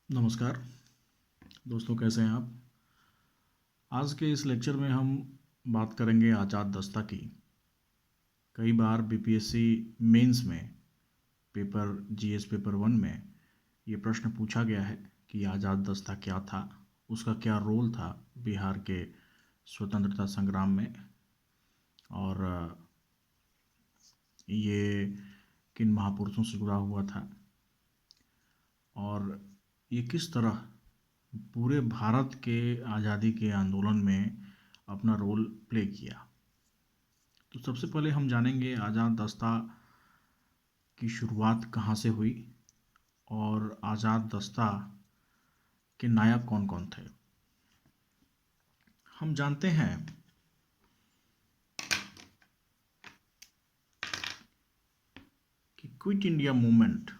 नमस्कार दोस्तों, कैसे हैं आप। आज के इस लेक्चर में हम बात करेंगे आज़ाद दस्ता की। कई बार बीपीएससी मेंस में पेपर जीएस पेपर 1 में ये प्रश्न पूछा गया है कि आज़ाद दस्ता क्या था, उसका क्या रोल था बिहार के स्वतंत्रता संग्राम में, और ये किन महापुरुषों से जुड़ा हुआ था, और ये किस तरह पूरे भारत के आज़ादी के आंदोलन में अपना रोल प्ले किया। तो सबसे पहले हम जानेंगे आज़ाद दस्ता की शुरुआत कहाँ से हुई और आज़ाद दस्ता के नायक कौन कौन थे। हम जानते हैं कि quit India movement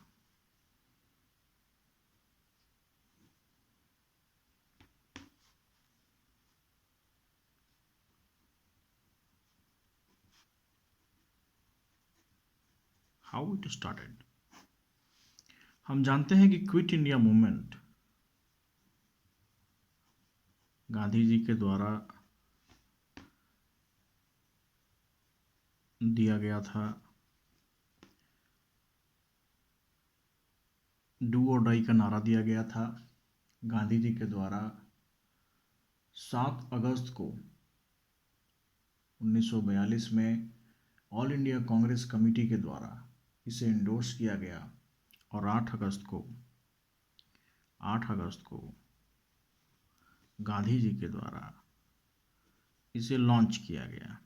how it started. हम जानते हैं कि quit India movement Gandhi ji के द्वारा दिया गया था। डू और डाई का नारा दिया गया था गांधी जी के द्वारा 7 अगस्त को 1942 में ऑल इंडिया कांग्रेस कमेटी के द्वारा इसे इंडोर्स किया गया और 8 अगस्त को गांधी जी के द्वारा इसे लॉन्च किया गया।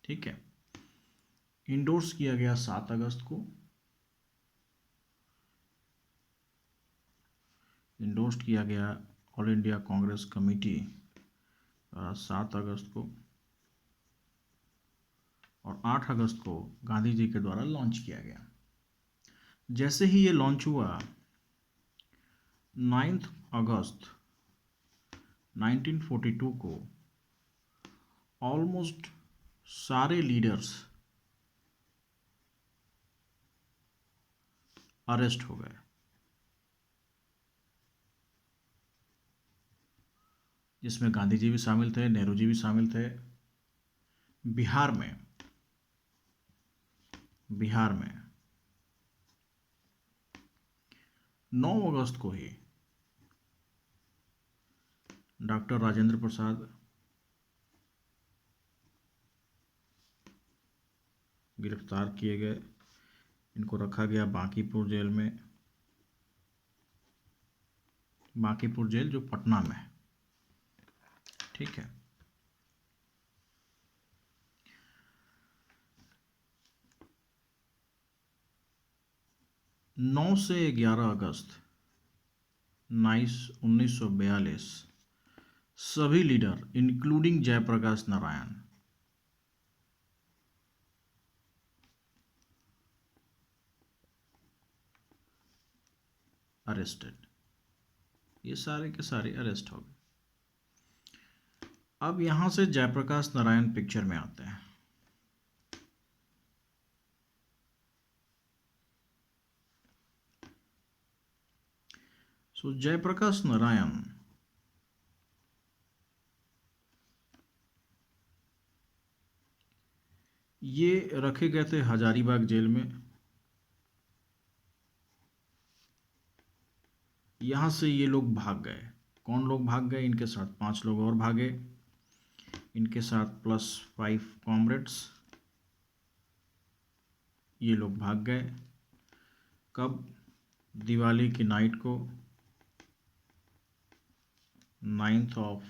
ठीक है, इंडोर्स किया गया 7 अगस्त को, इंडोर्स किया गया ऑल इंडिया कांग्रेस कमेटी 7 अगस्त को, और 8 अगस्त को गांधी जी के द्वारा लॉन्च किया गया। जैसे ही ये लॉन्च हुआ 9 अगस्त 1942 को ऑलमोस्ट सारे लीडर्स अरेस्ट हो गए, जिसमें गांधी जी भी शामिल थे, नेहरू जी भी शामिल थे। बिहार में 9 अगस्त को ही डॉक्टर राजेंद्र प्रसाद गिरफ्तार किए गए। इनको रखा गया बांकीपुर जेल में, बांकीपुर जेल जो पटना में है। ठीक है, 9 से 11 अगस्त 1942 सभी leader including Jayaprakash Narayan arrested. ये सारे के सारे अरेस्ट हो गए। अब यहां से जयप्रकाश नारायण पिक्चर में आते हैं। सो जयप्रकाश नारायण ये रखे गए थे हजारीबाग जेल में। यहाँ से ये लोग भाग गए। कौन लोग भाग गए? इनके साथ 5 लोग और भागे, इनके साथ +5 कॉमरेड्स। ये लोग भाग गए कब? दिवाली की नाइट को, 9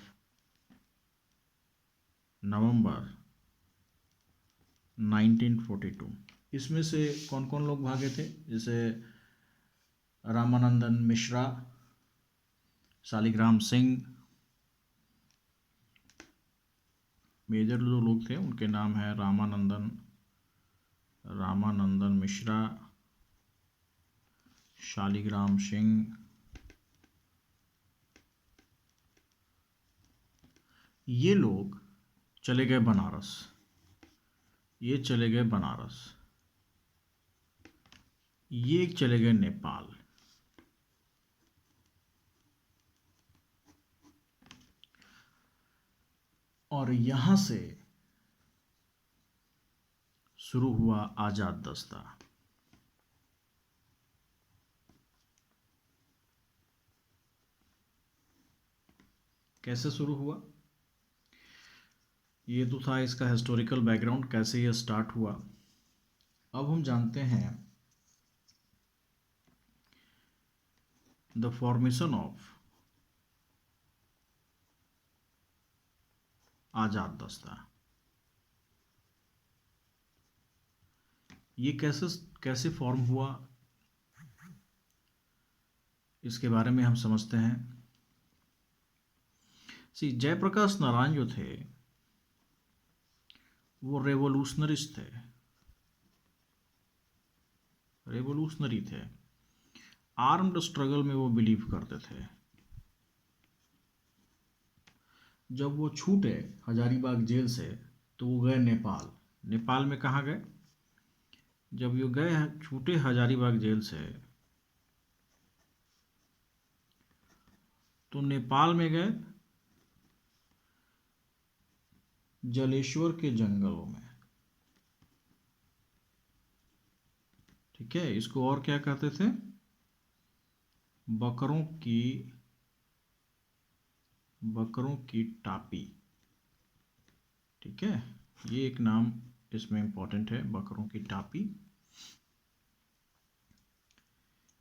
नवंबर 1942। इसमें से कौन कौन लोग भागे थे? जैसे रामानंदन मिश्रा, शालिग्राम सिंह, मेजर जो लोग थे उनके नाम है रामानंदन मिश्रा, शालिग्राम सिंह। ये लोग चले गए बनारस। ये चले गए नेपाल। और यहां से शुरू हुआ आजाद दस्ता। कैसे शुरू हुआ, ये तो था इसका हिस्टोरिकल बैकग्राउंड, कैसे ये स्टार्ट हुआ। अब हम जानते हैं द फॉर्मेशन ऑफ आजाद दस्ता। ये कैसे कैसे फॉर्म हुआ, इसके बारे में हम समझते हैं। जयप्रकाश नारायण जो थे वो रेवोल्यूशनरिस्ट थे, रेवोल्यूशनरी थे। आर्म्ड स्ट्रगल में वो बिलीव करते थे। जब वो छूटे हजारीबाग जेल से तो वो गए नेपाल। नेपाल में कहाँ गए, जब ये गए छूटे हजारीबाग जेल से तो नेपाल में गए जलेश्वर के जंगलों में। ठीक है, इसको और क्या कहते थे, बकरों की टापी। ठीक है, ये एक नाम इसमें इंपॉर्टेंट है, बकरों की टापी।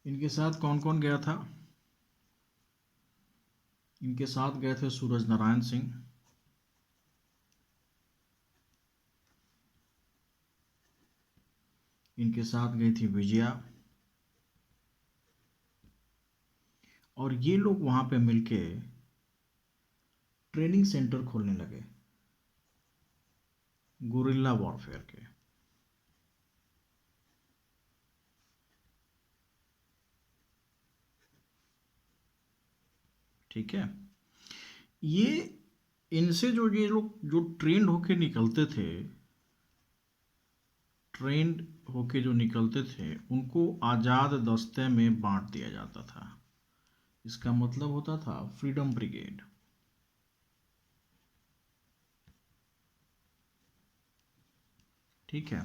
इनके साथ कौन कौन गया था, इनके साथ गए थे सूरज नारायण सिंह, इनके साथ गई थी विजया, और ये लोग वहां पे मिलके ट्रेनिंग सेंटर खोलने लगे गुरिल्ला वॉरफेयर के। ठीक है, ये इनसे जो ये लोग जो ट्रेंड होके निकलते थे, ट्रेंड होके जो निकलते थे उनको आज़ाद दस्ते में बांट दिया जाता था। इसका मतलब होता था फ्रीडम ब्रिगेड। ठीक है,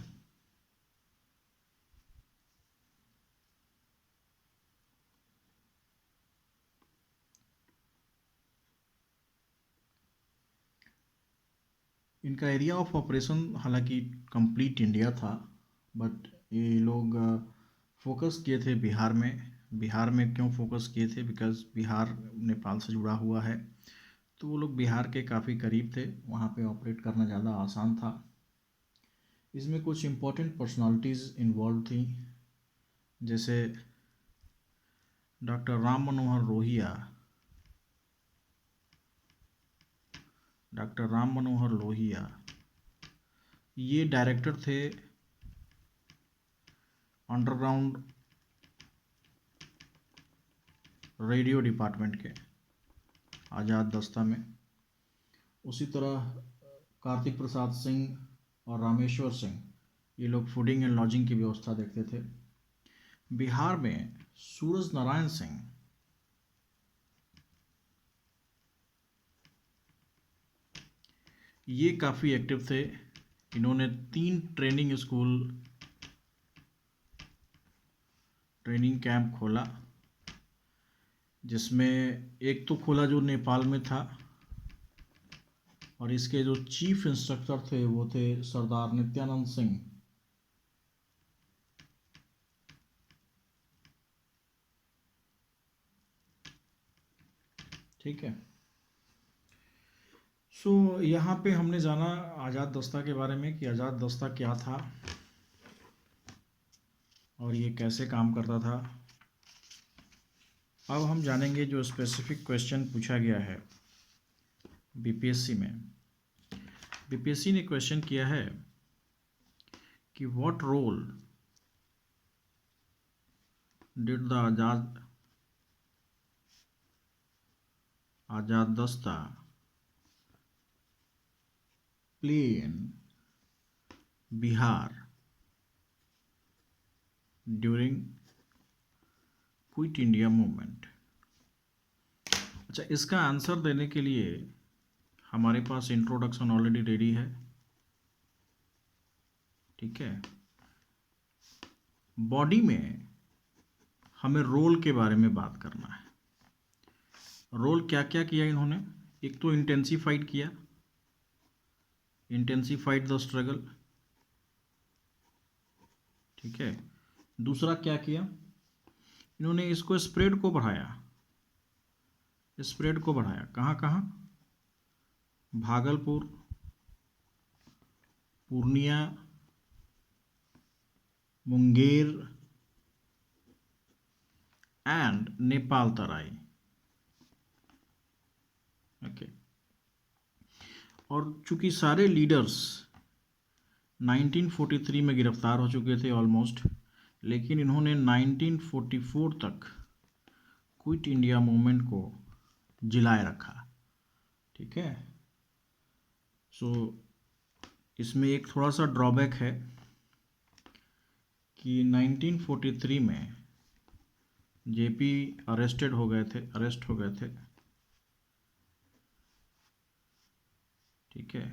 इनका एरिया ऑफ ऑपरेशन हालांकि कंप्लीट इंडिया था, बट ये लोग फोकस किए थे बिहार में। बिहार में क्यों फोकस किए थे, बिकॉज बिहार नेपाल से जुड़ा हुआ है, तो वो लोग बिहार के काफ़ी करीब थे, वहाँ पे ऑपरेट करना ज़्यादा आसान था। इसमें कुछ इम्पोर्टेंट पर्सनालिटीज़ इन्वॉल्व थी, जैसे डॉक्टर राम मनोहर लोहिया। डॉक्टर राम मनोहर लोहिया ये डायरेक्टर थे अंडरग्राउंड रेडियो डिपार्टमेंट के आज़ाद दस्ता में। उसी तरह कार्तिक प्रसाद सिंह और रामेश्वर सिंह ये लोग फूडिंग एंड लॉजिंग की व्यवस्था देखते थे। बिहार में सूरज नारायण सिंह ये काफ़ी एक्टिव थे। इन्होंने 3 ट्रेनिंग कैंप खोला, जिसमें एक तो खोला जो नेपाल में था, और इसके जो चीफ इंस्ट्रक्टर थे वो थे सरदार नित्यानंद सिंह। ठीक है, यहाँ पे हमने जाना आज़ाद दस्ता के बारे में कि आज़ाद दस्ता क्या था और ये कैसे काम करता था। अब हम जानेंगे जो स्पेसिफिक क्वेश्चन पूछा गया है बीपीएससी में। बीपीएससी ने क्वेश्चन किया है कि व्हाट रोल डिड द आज़ाद दस्ता play in Bihar during quit India movement. अच्छा, इसका आंसर देने के लिए हमारे पास इंट्रोडक्शन ऑलरेडी रेडी है, ठीक है। बॉडी में हमें रोल के बारे में बात करना है। रोल क्या क्या किया इन्होंने? एक तो इंटेंसीफाइड किया, इंटेंसीफाइड द स्ट्रगल, ठीक है। दूसरा क्या किया इन्होंने? इसको स्प्रेड को बढ़ाया, स्प्रेड को बढ़ाया। कहाँ कहाँ? Bhagalpur, Purnia, Munger and Nepal Terai, okay. और चूंकि सारे लीडर्स 1943 में गिरफ्तार हो चुके थे ऑलमोस्ट, लेकिन इन्होंने 1944 तक क्विट इंडिया मूवमेंट को जिलाए रखा, ठीक है। सो इसमें एक थोड़ा सा ड्रॉबैक है कि 1943 में जेपी अरेस्ट हो गए थे, ठीक है।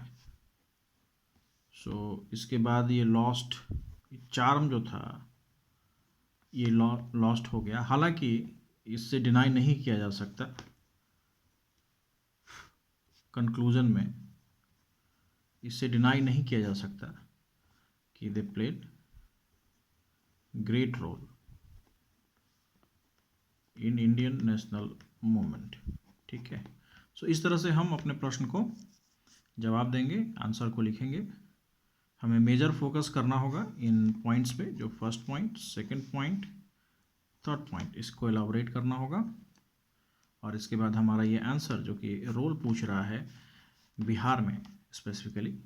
सो इसके बाद ये चार्म जो था ये लॉस्ट हो गया। हालांकि इससे डिनाई नहीं किया जा सकता, कंक्लूजन में इससे डिनाई नहीं किया जा सकता कि they played great role in Indian national movement, ठीक है। सो इस तरह से हम अपने प्रश्न को जवाब देंगे, आंसर को लिखेंगे। हमें मेजर फोकस करना होगा इन पॉइंट्स पे, जो first point, second point, third point, इसको एलाबोरेट करना होगा। और इसके बाद हमारा ये आंसर जो कि रोल पूछ रहा है बिहार में स्पेसिफिकली,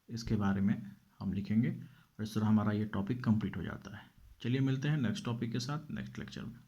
इसके बारे में हम लिखेंगे। और इस तरह हमारा ये टॉपिक कंप्लीट हो जाता है। चलिए मिलते हैं नेक्स्ट टॉपिक के साथ नेक्स्ट लेक्चर में।